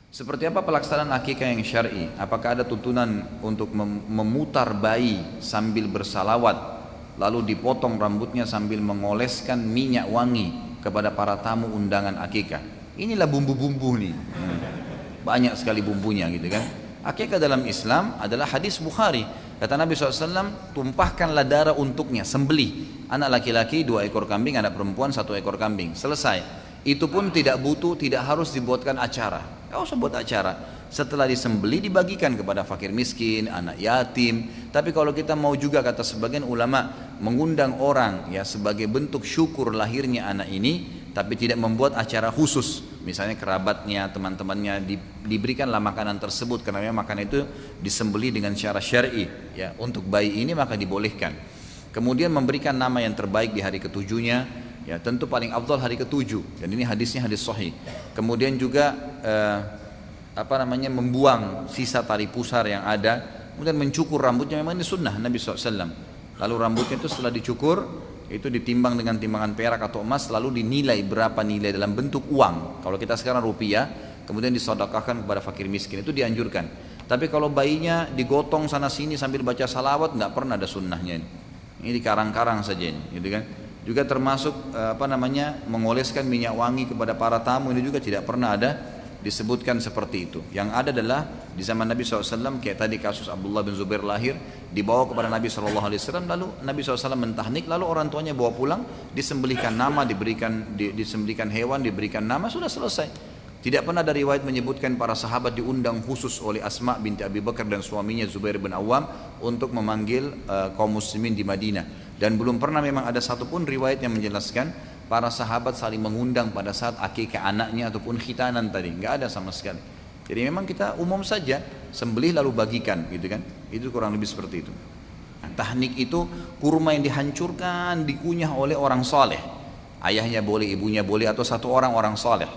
Seperti apa pelaksanaan akikah yang syar'i? Apakah ada tuntunan untuk memutar bayi sambil bersalawat, lalu dipotong rambutnya sambil mengoleskan minyak wangi kepada para tamu undangan akikah? Inilah bumbu-bumbu nih. Banyak sekali bumbunya gitu kan. Akikah dalam Islam adalah hadis Bukhari. Kata Nabi SAW, tumpahkanlah darah untuknya, sembelih. Anak laki-laki 2 ekor kambing, anak perempuan 1 ekor kambing. Selesai. Itu pun tidak butuh, tidak harus dibuatkan acara. Gak usah buat acara. Setelah disembeli dibagikan kepada fakir miskin, anak yatim. Tapi kalau kita mau juga, kata sebagian ulama, mengundang orang ya sebagai bentuk syukur lahirnya anak ini, tapi tidak membuat acara khusus. Misalnya kerabatnya, teman-temannya diberikanlah makanan tersebut karena memang makanan itu disembeli dengan cara syar'i ya. Untuk bayi ini maka dibolehkan. Kemudian memberikan nama yang terbaik di hari ketujuhnya. Ya, tentu paling afdal hari ketujuh, dan ini hadisnya hadis sahih. Kemudian juga membuang sisa tali pusar yang ada, kemudian mencukur rambutnya, memang ini sunnah Nabi SAW. Lalu rambutnya itu setelah dicukur, itu ditimbang dengan timbangan perak atau emas, lalu dinilai berapa nilai dalam bentuk uang. Kalau kita sekarang rupiah, kemudian disedekahkan kepada fakir miskin, itu dianjurkan. Tapi kalau bayinya digotong sana sini sambil baca salawat, nggak pernah ada sunnahnya ini. Ini di karang-karang saja ini, gitu kan? Juga termasuk mengoleskan minyak wangi kepada para tamu, ini juga tidak pernah ada disebutkan seperti itu. Yang ada adalah di zaman Nabi SAW, kayak tadi kasus Abdullah bin Zubair lahir, dibawa kepada Nabi SAW, lalu Nabi SAW mentahnik, lalu orang tuanya bawa pulang, disembelihkan nama, disembelihkan hewan, diberikan nama, sudah selesai. Tidak pernah ada riwayat menyebutkan para sahabat diundang khusus oleh Asma binti Abi Bakar dan suaminya Zubair bin Awam untuk memanggil kaum muslimin di Madinah. Dan belum pernah memang ada satupun riwayat yang menjelaskan para sahabat saling mengundang pada saat akikah anaknya ataupun khitanan tadi. Nggak ada sama sekali. Jadi memang kita umum saja, sembelih lalu bagikan gitu kan. Itu kurang lebih seperti itu. Nah, tahnik itu kurma yang dihancurkan, dikunyah oleh orang soleh. Ayahnya boleh, ibunya boleh, atau satu orang soleh.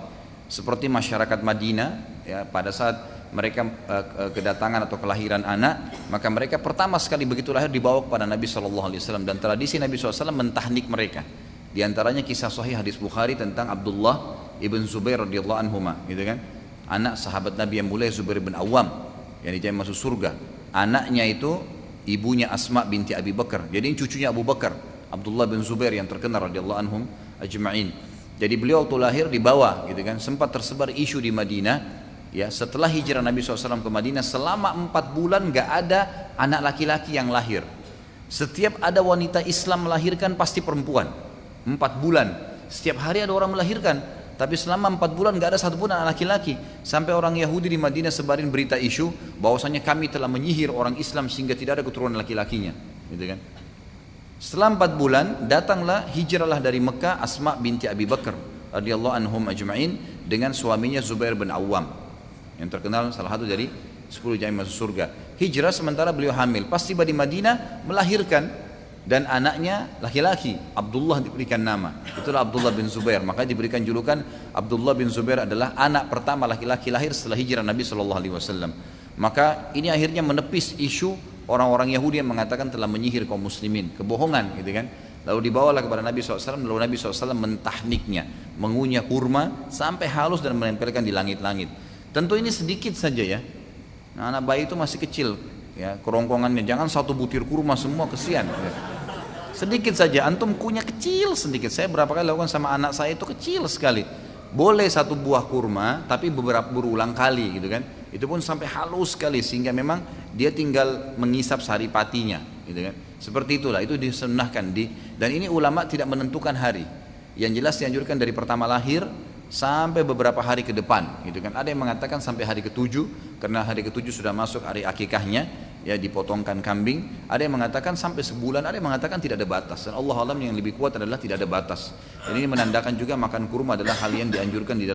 Seperti masyarakat Madinah ya, pada saat mereka kedatangan atau kelahiran anak, maka mereka pertama sekali begitu lahir dibawa kepada Nabi SAW, dan tradisi Nabi SAW mentahnik mereka. Di antaranya kisah sahih hadis Bukhari tentang Abdullah ibn Zubair radhiyallahu anhuma, gitu kan? Anak sahabat Nabi yang mulia Zubair bin Awam yang dijamin masuk surga. Anaknya itu ibunya Asma binti Abi Bakar. Jadi cucunya Abu Bakar, Abdullah bin Zubair yang terkenal radhiyallahu anhum ajma'in. Jadi beliau waktu lahir dibawa, gitu kan? Sempat tersebar isu di Madinah. Ya, setelah hijrah Nabi SAW ke Madinah, selama 4 bulan gak ada anak laki-laki yang lahir. Setiap ada wanita Islam melahirkan pasti perempuan. 4 bulan, setiap hari ada orang melahirkan. Tapi selama 4 bulan gak ada satupun anak laki-laki. Sampai orang Yahudi di Madinah sebarin berita isu bahwasanya kami telah menyihir orang Islam sehingga tidak ada keturunan laki-lakinya, gitu kan? Setelah 4 bulan datanglah, hijrahlah dari Mekah Asma binti Abi Bakar radhiyallahu anhum ajma'in dengan suaminya Zubair bin Awam, yang terkenal salah satu dari 10 jamin masuk surga. Hijrah sementara beliau hamil, pas tiba di Madinah melahirkan, dan anaknya laki-laki, Abdullah diberikan nama. Itulah Abdullah bin Zubair, maka diberikan julukan Abdullah bin Zubair adalah anak pertama laki-laki lahir setelah hijrah Nabi SAW. Maka ini akhirnya menepis isu orang-orang Yahudi yang mengatakan telah menyihir kaum muslimin, kebohongan gitu kan. Lalu dibawalah kepada Nabi SAW, lalu Nabi SAW mentahniknya, mengunyah kurma sampai halus dan menempelkan di langit-langit. Tentu ini sedikit saja ya. Nah, anak bayi itu masih kecil ya, kerongkongannya, jangan satu butir kurma semua, kesian ya. Sedikit saja, antum kunyah kecil sedikit. Saya berapa kali lakukan sama anak saya, itu kecil sekali. Boleh 1 buah kurma, tapi berulang kali gitu kan. Itu pun sampai halus sekali sehingga memang dia tinggal mengisap saripatinya gitu kan. Seperti itulah, itu disunnahkan dan ini ulama tidak menentukan hari. Yang jelas dianjurkan dari pertama lahir sampai beberapa hari ke depan gitu kan. Ada yang mengatakan sampai hari ke-7 karena hari ke-7 sudah masuk hari akikahnya ya, dipotongkan kambing. Ada yang mengatakan sampai sebulan, ada yang mengatakan tidak ada batas, dan Allah alam yang lebih kuat adalah tidak ada batas. Dan ini menandakan juga makan kurma adalah hal yang dianjurkan di